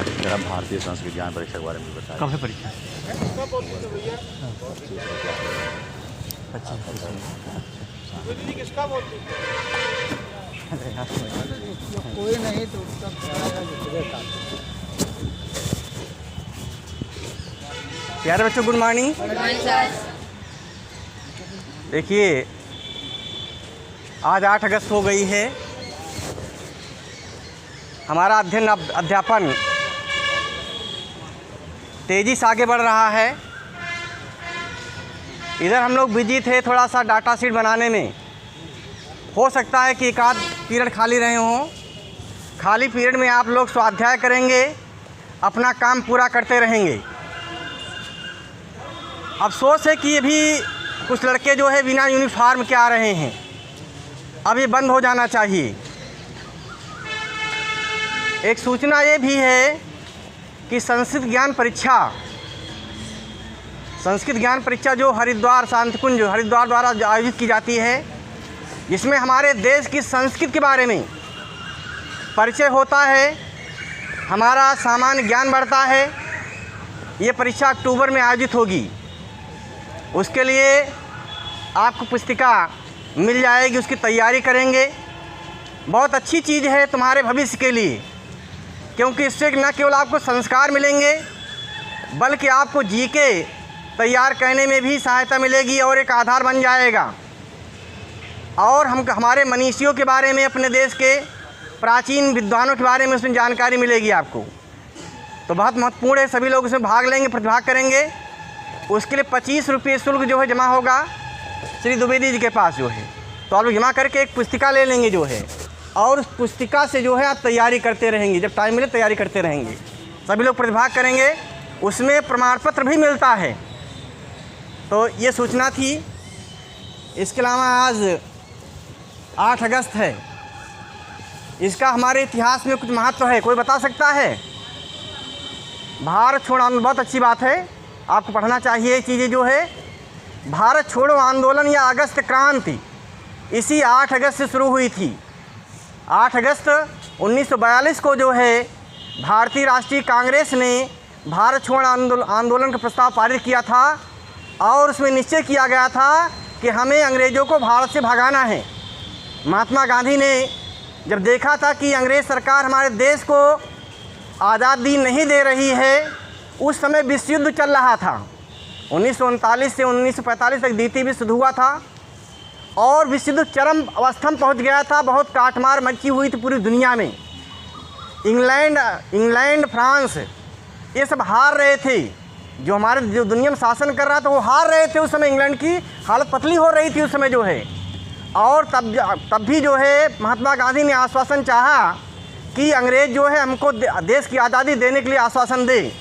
पाठ्यक्रम भारतीय संस्कृत ज्ञान परीक्षा के बारे में बताया। कब है परीक्षा? 25। कोई नहीं तो प्यारे बच्चों, गुड मॉर्निंग। देखिए, आज 8 अगस्त हो गई है। हमारा अध्यापन तेज़ी से आगे बढ़ रहा है। इधर हम लोग बिजी थे थोड़ा सा डाटा शीट बनाने में। हो सकता है कि एक आध पीरियड खाली रहे हों। खाली पीरियड में आप लोग स्वाध्याय करेंगे, अपना काम पूरा करते रहेंगे। अफसोस है कि ये भी कुछ लड़के जो है बिना यूनिफॉर्म के आ रहे हैं। अब ये बंद हो जाना चाहिए। एक सूचना ये भी है कि संस्कृत ज्ञान परीक्षा जो हरिद्वार शांतिकुंज हरिद्वार द्वारा आयोजित की जाती है, जिसमें हमारे देश की संस्कृत के बारे में परिचय होता है, हमारा सामान्य ज्ञान बढ़ता है। ये परीक्षा अक्टूबर में आयोजित होगी। उसके लिए आपको पुस्तिका मिल जाएगी, उसकी तैयारी करेंगे। बहुत अच्छी चीज़ है तुम्हारे भविष्य के लिए, क्योंकि इससे न केवल आपको संस्कार मिलेंगे बल्कि आपको जीके तैयार करने में भी सहायता मिलेगी और एक आधार बन जाएगा। और हमारे मनीषियों के बारे में, अपने देश के प्राचीन विद्वानों के बारे में उसमें जानकारी मिलेगी आपको। तो बहुत महत्वपूर्ण है, सभी लोग उसमें भाग लेंगे, प्रतिभाग करेंगे। उसके लिए 25 रुपये शुल्क जो है जमा होगा श्री द्विवेदी जी के पास जो है। तो आप लोग जमा करके एक पुस्तिका ले लेंगे जो है, और उस पुस्तिका से जो है आप तैयारी करते रहेंगे। जब टाइम मिले तैयारी करते रहेंगे। सभी लोग प्रतिभाग करेंगे, उसमें प्रमाण पत्र भी मिलता है। तो ये सूचना थी। इसके अलावा आज 8 अगस्त है। इसका हमारे इतिहास में कुछ महत्व है, कोई बता सकता है? भारत छोड़ो आंदोलन, बहुत अच्छी बात है, आपको पढ़ना चाहिए। चीज़ें जो है, भारत छोड़ो आंदोलन या अगस्त क्रांति इसी 8 अगस्त से शुरू हुई थी। 8 अगस्त 1942 को जो है भारतीय राष्ट्रीय कांग्रेस ने भारत छोड़ो आंदोलन का प्रस्ताव पारित किया था, और उसमें निश्चय किया गया था कि हमें अंग्रेज़ों को भारत से भगाना है। महात्मा गांधी ने जब देखा था कि अंग्रेज़ सरकार हमारे देश को आज़ादी नहीं दे रही है, उस समय विश्व युद्ध चल रहा था। 1939 से 1945 तक द्वितीय विश्व युद्ध हुआ था, और विश्व युद्ध चरम अवस्था में पहुँच गया था। बहुत काटमार मची हुई थी पूरी दुनिया में। इंग्लैंड, फ्रांस, ये सब हार रहे थे। जो हमारे जो दुनिया में शासन कर रहा था वो हार रहे थे। उस समय इंग्लैंड की हालत पतली हो रही थी उस समय जो है। और तब भी जो है महात्मा गांधी ने आश्वासन चाहा कि अंग्रेज़ जो है हमको देश की आज़ादी देने के लिए आश्वासन दे।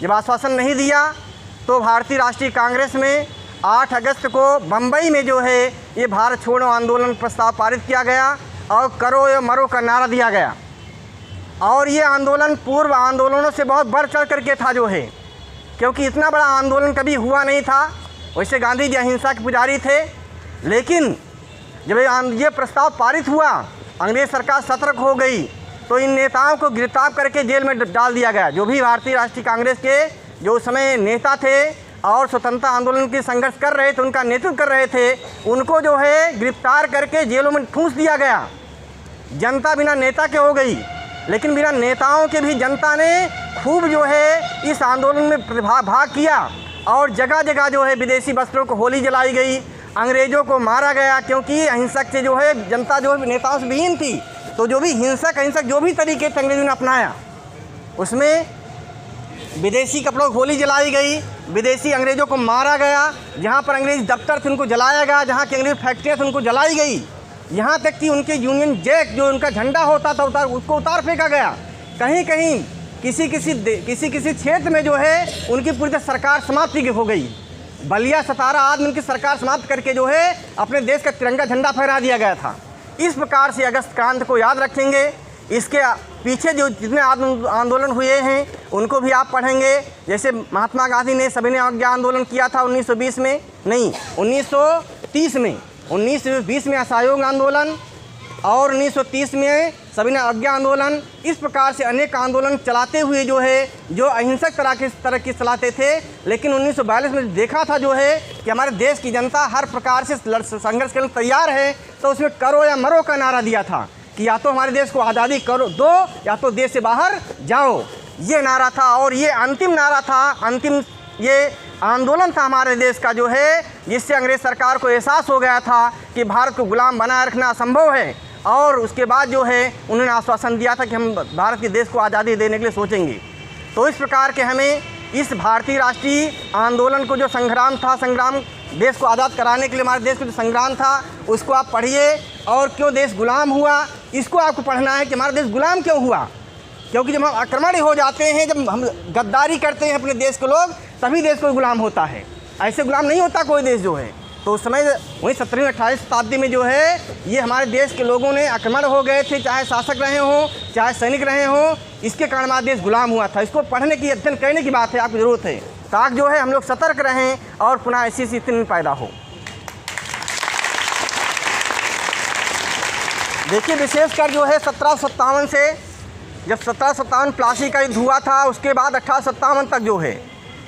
जब आश्वासन नहीं दिया तो भारतीय राष्ट्रीय कांग्रेस में 8 अगस्त को बम्बई में जो है ये भारत छोड़ो आंदोलन प्रस्ताव पारित किया गया, और करो या मरो का नारा दिया गया। और ये आंदोलन पूर्व आंदोलनों से बहुत बढ़ चढ़ करके था जो है, क्योंकि इतना बड़ा आंदोलन कभी हुआ नहीं था। वैसे गांधी जी अहिंसा के पुजारी थे, लेकिन जब ये प्रस्ताव पारित हुआ, अंग्रेज़ सरकार सतर्क हो गई, तो इन नेताओं को गिरफ्तार करके जेल में डाल दिया गया। जो भी भारतीय राष्ट्रीय कांग्रेस के जो उस समय नेता थे और स्वतंत्रता आंदोलन की संघर्ष कर रहे थे, उनका नेतृत्व कर रहे थे, उनको जो है गिरफ्तार करके जेलों में ठूंस दिया गया। जनता बिना नेता के हो गई, लेकिन बिना नेताओं के भी जनता ने खूब जो है इस आंदोलन में भाग किया, और जगह जगह जो है विदेशी वस्त्रों को होली जलाई गई, अंग्रेज़ों को मारा गया। क्योंकि अहिंसक से जो है जनता जो है नेताओं से विहीन थी, तो जो भी अहिंसक जो भी तरीके थे अंग्रेज़ों ने अपनाया, उसमें विदेशी कपड़ों की होली जलाई गई, विदेशी अंग्रेज़ों को मारा गया। जहाँ पर अंग्रेज़ी दफ्तर थे उनको जलाया गया, जहाँ की अंग्रेज़ी फैक्ट्रियाँ थी उनको जलाई गई। यहाँ तक कि उनके यूनियन जैक जो उनका झंडा होता था उसको उतार फेंका गया। कहीं कहीं किसी क्षेत्र में जो है उनकी पूरी तरह सरकार समाप्ति हो गई। बलिया 17 आदमी उनकी सरकार समाप्त करके जो है अपने देश का तिरंगा झंडा फहरा दिया गया था। इस प्रकार से अगस्त क्रांति को याद रखेंगे। इसके पीछे जो जितने आंदोलन हुए हैं उनको भी आप पढ़ेंगे। जैसे महात्मा गांधी ने सविनय अवज्ञा आंदोलन किया था 1920 में, नहीं 1930 में, 1920 में असहयोग आंदोलन, और 1930 में सभी ने आज्ञा आंदोलन, इस प्रकार से अनेक आंदोलन चलाते हुए जो है जो अहिंसक तरह की चलाते थे। लेकिन 1942 में देखा था जो है कि हमारे देश की जनता हर प्रकार से संघर्ष के लिए तैयार है, तो उसमें करो या मरो का नारा दिया था कि या तो हमारे देश को आज़ादी करो दो या तो देश से बाहर जाओ, ये नारा था। और ये अंतिम नारा था, अंतिम ये आंदोलन था हमारे देश का जो है, जिससे अंग्रेज़ सरकार को एहसास हो गया था कि भारत को गुलाम बनाए रखना असंभव है। और उसके बाद जो है उन्होंने आश्वासन दिया था कि हम भारत के देश को आज़ादी देने के लिए सोचेंगे। तो इस प्रकार के हमें इस भारतीय राष्ट्रीय आंदोलन को जो संग्राम था, संग्राम देश को आज़ाद कराने के लिए हमारे देश को जो संग्राम था, उसको आप पढ़िए। और क्यों देश गुलाम हुआ, इसको आपको पढ़ना है कि हमारा देश गुलाम क्यों हुआ। क्योंकि जब हम आक्रमण हो जाते हैं, जब हम गद्दारी करते हैं अपने देश के लोग, तभी देश कोई गुलाम होता है, ऐसे गुलाम नहीं होता कोई देश जो है। तो उस समय वही 17वीं 18वीं शताब्दी में जो है ये हमारे देश के लोगों ने आक्रमण हो गए थे, चाहे शासक रहे हों चाहे सैनिक रहे हों, इसके कारण हमारा देश गुलाम हुआ था। इसको पढ़ने की, अध्ययन करने की बात है, आपकी ज़रूरत है, ताकि जो है हम लोग सतर्क रहें और पुनः ऐसी स्थिति नहीं पैदा हो। देखिए विशेषकर जो है 1757 से, जब 1757 प्लासी का युद्ध हुआ था, उसके बाद 1857 तक जो है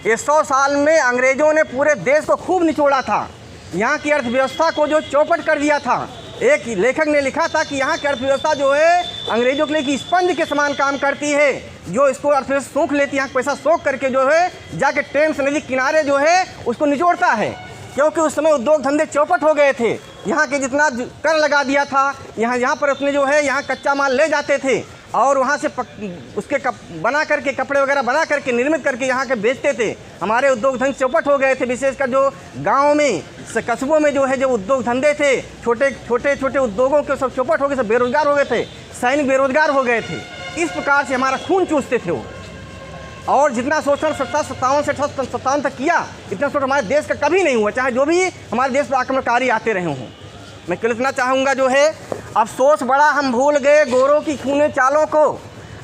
ये 100 साल में अंग्रेज़ों ने पूरे देश को खूब निचोड़ा था। यहाँ की अर्थव्यवस्था को जो चौपट कर दिया था। एक लेखक ने लिखा था कि यहाँ की अर्थव्यवस्था जो है अंग्रेज़ों के लिए कि स्पंज के समान काम करती है, जो इसको अर्थव्यवस्था सोख लेती है, यहाँ पैसा सोख करके जो है जाके टेम्स नदी किनारे जो है उसको निचोड़ता है। क्योंकि उस समय उद्योग धंधे चौपट हो गए थे, यहाँ के जितना कर लगा दिया था, यहाँ पर उसने जो है यहाँ कच्चा माल ले जाते थे और वहाँ से उसके बना करके कपड़े वगैरह बना करके निर्मित करके यहाँ के बेचते थे। हमारे उद्योग धंधे चौपट हो गए थे, विशेषकर जो गांव में कस्बों में जो है जो उद्योग धंधे थे, छोटे उद्योगों के सब चौपट हो गए, सब बेरोजगार हो गए थे, सैनिक बेरोजगार हो गए थे। इस प्रकार से हमारा खून चूसते थे वो। और जितना शोषण 1757 से 1857 तक किया, इतना शोषण हमारे देश का कभी नहीं हुआ, चाहे जो भी हमारे देश पर आक्रमणकारी आते रहे हों। मैं केवल इतना चाहूँगा जो है, अफसोस बड़ा हम भूल गए गोरों की खूनी चालों को,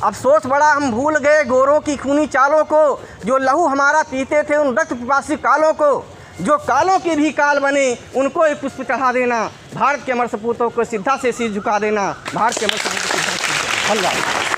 अफसोस बड़ा हम भूल गए गोरों की खूनी चालों को, जो लहू हमारा पीते थे उन रक्त पिपासी कालों को, जो कालों के भी काल बने उनको एक पुष्प चढ़ा देना, भारत के अमर सपूतों को सिद्धा से शीश झुका देना, भारत के अमर सपूतों को सिद्धा से धन्यवाद।